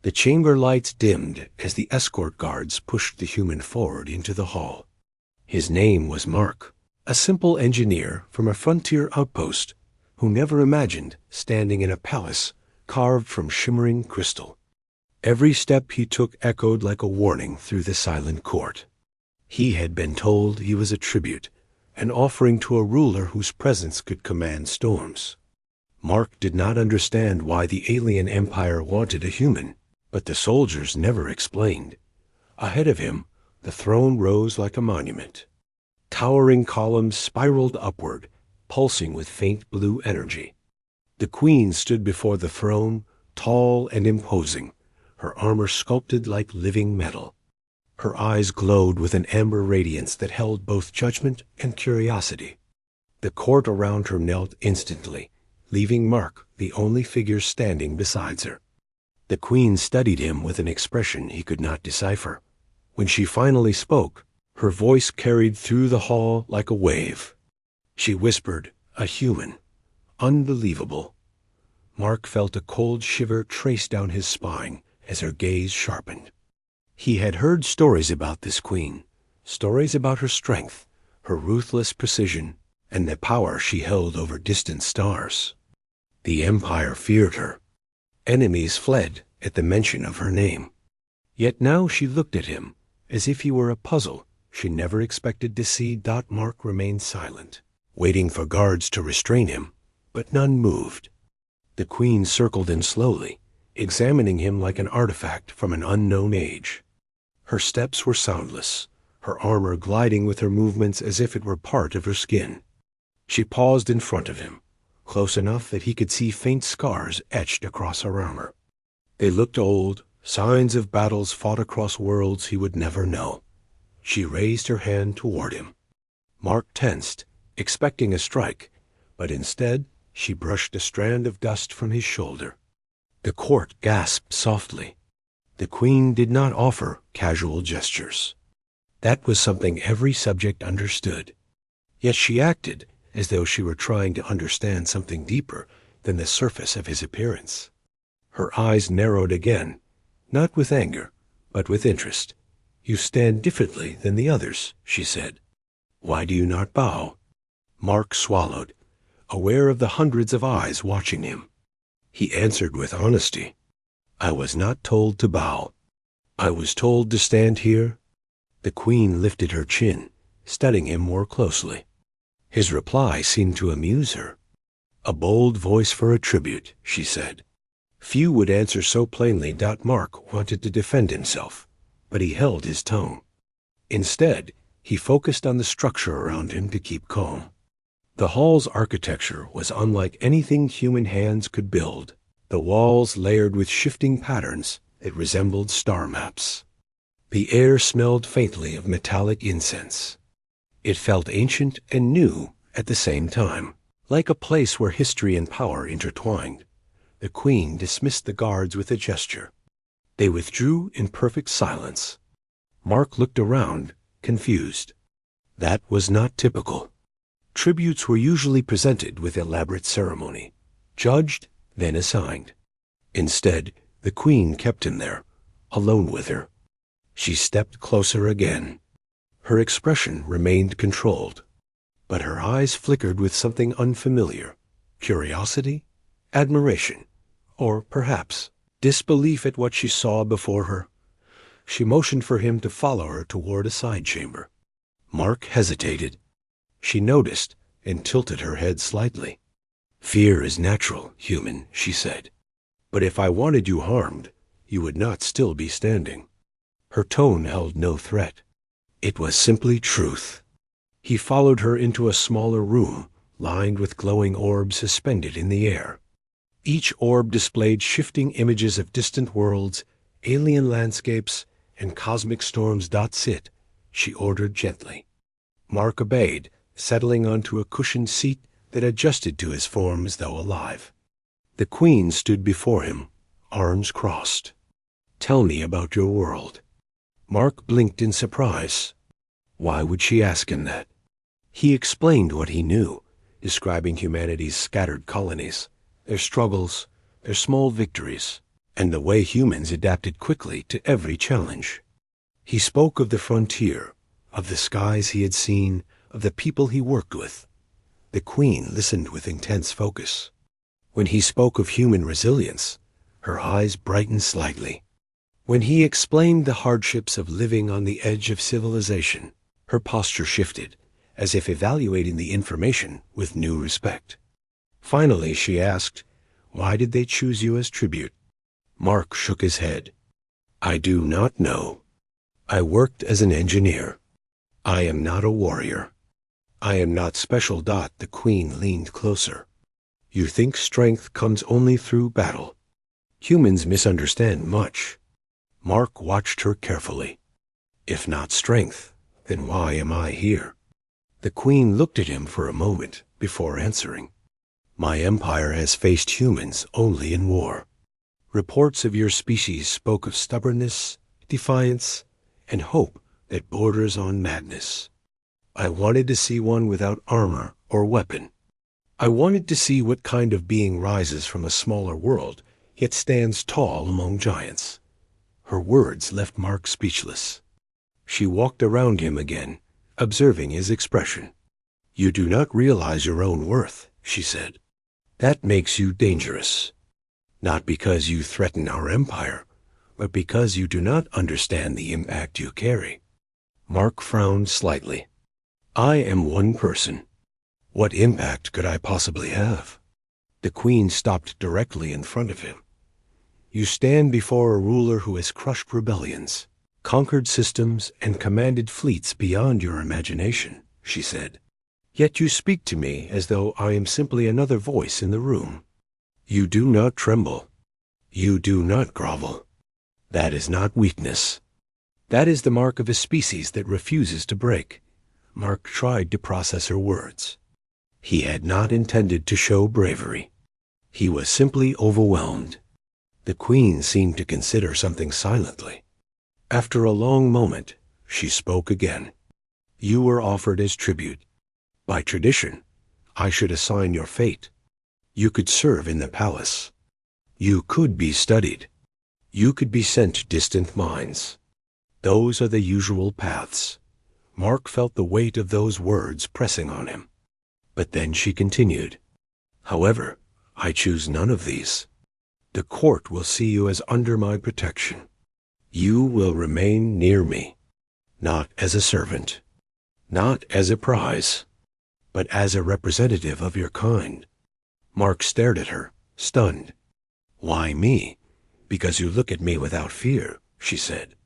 The chamber lights dimmed as the escort guards pushed the human forward into the hall. His name was Mark, a simple engineer from a frontier outpost who never imagined standing in a palace carved from shimmering crystal. Every step he took echoed like a warning through the silent court. He had been told he was a tribute, an offering to a ruler whose presence could command storms. Mark did not understand why the alien empire wanted a human, but the soldiers never explained. Ahead of him, the throne rose like a monument. Towering columns spiraled upward, pulsing with faint blue energy. The queen stood before the throne, tall and imposing, her armor sculpted like living metal. Her eyes glowed with an amber radiance that held both judgment and curiosity. The court around her knelt instantly, leaving Mark the only figure standing beside her. The queen studied him with an expression he could not decipher. When she finally spoke, her voice carried through the hall like a wave. She whispered, "A human. Unbelievable." Mark felt a cold shiver trace down his spine as her gaze sharpened. He had heard stories about this queen, stories about her strength, her ruthless precision, and the power she held over distant stars. The Empire feared her. Enemies fled at the mention of her name. Yet now she looked at him as if he were a puzzle she never expected to see. Mark remained silent, waiting for guards to restrain him, but none moved. The queen circled in slowly, examining him like an artifact from an unknown age. Her steps were soundless, her armor gliding with her movements as if it were part of her skin. She paused in front of him, close enough that he could see faint scars etched across her armor. They looked old, signs of battles fought across worlds he would never know. She raised her hand toward him. Mark tensed, expecting a strike, but instead she brushed a strand of dust from his shoulder. The court gasped softly. The queen did not offer casual gestures. That was something every subject understood. Yet she acted as though she were trying to understand something deeper than the surface of his appearance. Her eyes narrowed again, not with anger, but with interest. "You stand differently than the others," she said. "Why do you not bow?" Mark swallowed, aware of the hundreds of eyes watching him. He answered with honesty, "I was not told to bow. I was told to stand here." The queen lifted her chin, studying him more closely. His reply seemed to amuse her. "A bold voice for a tribute," she said. Few would answer so plainly. Mark wanted to defend himself, but he held his tongue. Instead, he focused on the structure around him to keep calm. The hall's architecture was unlike anything human hands could build, the walls layered with shifting patterns that resembled star maps. The air smelled faintly of metallic incense. It felt ancient and new at the same time, like a place where history and power intertwined. The queen dismissed the guards with a gesture. They withdrew in perfect silence. Mark looked around, confused. That was not typical. Tributes were usually presented with elaborate ceremony, judged, then assigned. Instead, the queen kept him there, alone with her. She stepped closer again. Her expression remained controlled, but her eyes flickered with something unfamiliar: curiosity, admiration, or perhaps disbelief at what she saw before her. She motioned for him to follow her toward a side chamber. Mark hesitated. She noticed and tilted her head slightly. "Fear is natural, human," she said. "But if I wanted you harmed, you would not still be standing." Her tone held no threat. It was simply truth. He followed her into a smaller room, lined with glowing orbs suspended in the air. Each orb displayed shifting images of distant worlds, alien landscapes, and cosmic storms. "Sit," she ordered gently. Mark obeyed, settling onto a cushioned seat that adjusted to his form as though alive. The queen stood before him, arms crossed. "Tell me about your world." Mark blinked in surprise. Why would she ask him that? He explained what he knew, describing humanity's scattered colonies, their struggles, their small victories. and the way humans adapted quickly to every challenge. He spoke of the frontier, of the skies he had seen, of the people he worked with. The Queen listened with intense focus. When he spoke of human resilience, her eyes brightened slightly. When he explained the hardships of living on the edge of civilization, her posture shifted, as if evaluating the information with new respect. Finally, she asked, "Why did they choose you as tribute?" Mark shook his head. "I do not know. I worked as an engineer. I am not a warrior. I am not special. The Queen leaned closer. You think strength comes only through battle. Humans misunderstand much. Mark watched her carefully. If not strength, then why am I here? The Queen looked at him for a moment before answering. My empire has faced humans only in war. Reports of your species spoke of stubbornness, defiance, and hope that borders on madness. I wanted to see one without armor or weapon. I wanted to see what kind of being rises from a smaller world, yet stands tall among giants. Her words left Mark speechless. She walked around him again, observing his expression. You do not realize your own worth, she said. That makes you dangerous. Not because you threaten our empire, but because you do not understand the impact you carry. Mark frowned slightly. I am one person. What impact could I possibly have? The Queen stopped directly in front of him. You stand before a ruler who has crushed rebellions, conquered systems, and commanded fleets beyond your imagination, she said. Yet you speak to me as though I am simply another voice in the room. You do not tremble. You do not grovel. That is not weakness. That is the mark of a species that refuses to break. Mark tried to process her words. He had not intended to show bravery. He was simply overwhelmed. The Queen seemed to consider something silently. After a long moment, she spoke again. You were offered as tribute. By tradition, I should assign your fate. You could serve in the palace. You could be studied. You could be sent to distant mines. Those are the usual paths. Mark felt the weight of those words pressing on him. But then she continued, However, I choose none of these. The court will see you as under my protection. You will remain near me, not as a servant, not as a prize, but as a representative of your kind. Mark stared at her, stunned. Why me? Because you look at me without fear, she said.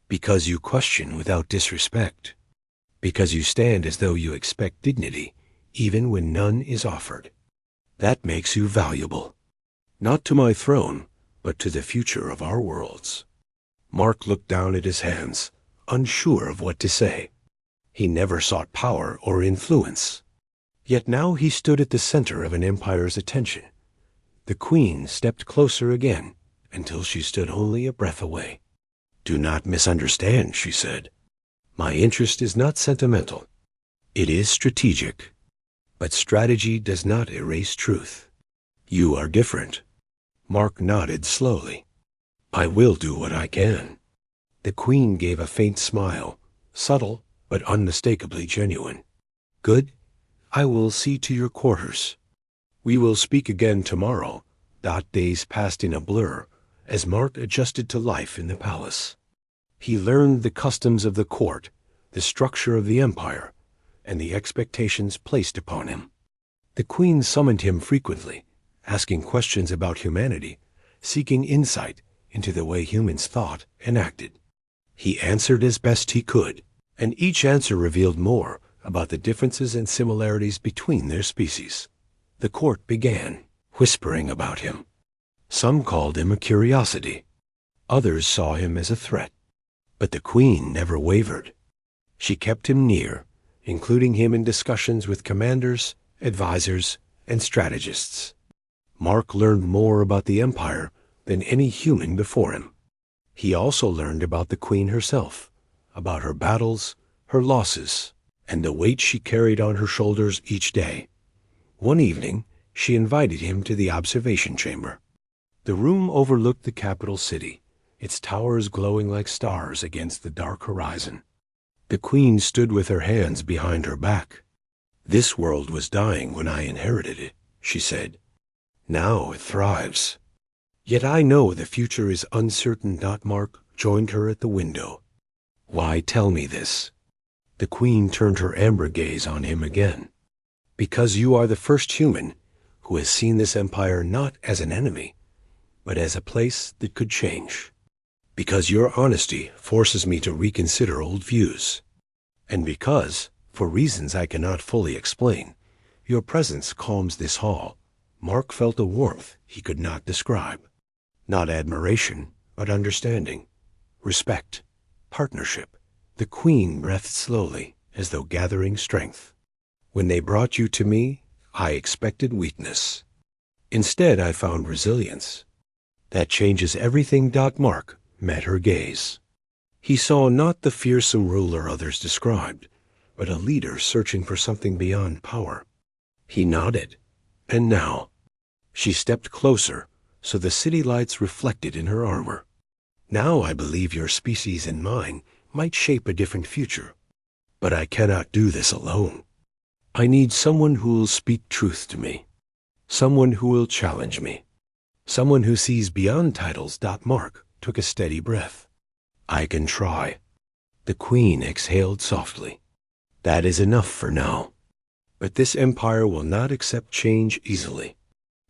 Because you question without disrespect. Because you stand as though you expect dignity, even when none is offered. That makes you valuable. Not to my throne, but to the future of our worlds. Mark looked down at his hands, unsure of what to say. He never sought power or influence. Yet now he stood at the center of an empire's attention. The Queen stepped closer again, until she stood only a breath away. Do not misunderstand, she said. My interest is not sentimental. It is strategic. But strategy does not erase truth. You are different. Mark nodded slowly. I will do what I can. The Queen gave a faint smile, subtle but unmistakably genuine. Good. I will see to your quarters. We will speak again tomorrow. Days passed in a blur as Mark adjusted to life in the palace. He learned the customs of the court, the structure of the empire, and the expectations placed upon him. The Queen summoned him frequently, asking questions about humanity, seeking insight into the way humans thought and acted. He answered as best he could, and each answer revealed more about the differences and similarities between their species. The court began, whispering about him. Some called him a curiosity. Others saw him as a threat. But the Queen never wavered. She kept him near, including him in discussions with commanders, advisors, and strategists. Mark learned more about the empire than any human before him. He also learned about the Queen herself, about her battles, her losses, and the weight she carried on her shoulders each day. One evening, she invited him to the observation chamber. The room overlooked the capital city, its towers glowing like stars against the dark horizon. The queen stood with her hands behind her back. "This world was dying when I inherited it," she said. "Now it thrives. Yet I know the future is uncertain." Mark joined her at the window. "Why tell me this?" The queen turned her amber gaze on him again. "Because you are the first human who has seen this empire not as an enemy, but as a place that could change. Because your honesty forces me to reconsider old views. And because, for reasons I cannot fully explain, your presence calms this hall." Mark felt a warmth he could not describe. Not admiration, but understanding, respect, partnership. The queen breathed slowly, as though gathering strength. "When they brought you to me, I expected weakness. Instead, I found resilience. That changes everything." Mark met her gaze. He saw not the fearsome ruler others described, but a leader searching for something beyond power. He nodded. "And now?" She stepped closer, so the city lights reflected in her armor. "Now I believe your species and mine might shape a different future. But I cannot do this alone. I need someone who will speak truth to me. Someone who will challenge me. Someone who sees beyond titles." Mark took a steady breath. "I can try." The queen exhaled softly. "That is enough for now. But this empire will not accept change easily.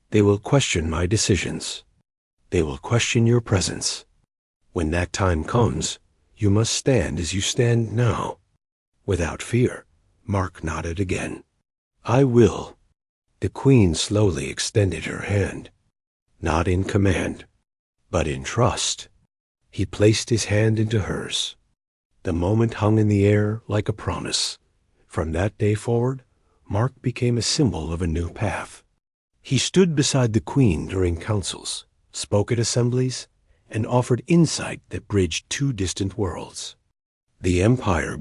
They will question my decisions. They will question your presence. When that time comes, you must stand as you stand now, without fear." Mark nodded again. "I will." The queen slowly extended her hand, not in command, but in trust. He placed his hand into hers. The moment hung in the air like a promise. From that day forward, Mark became a symbol of a new path. He stood beside the queen during councils, spoke at assemblies, and offered insight that bridged two distant worlds. The Empire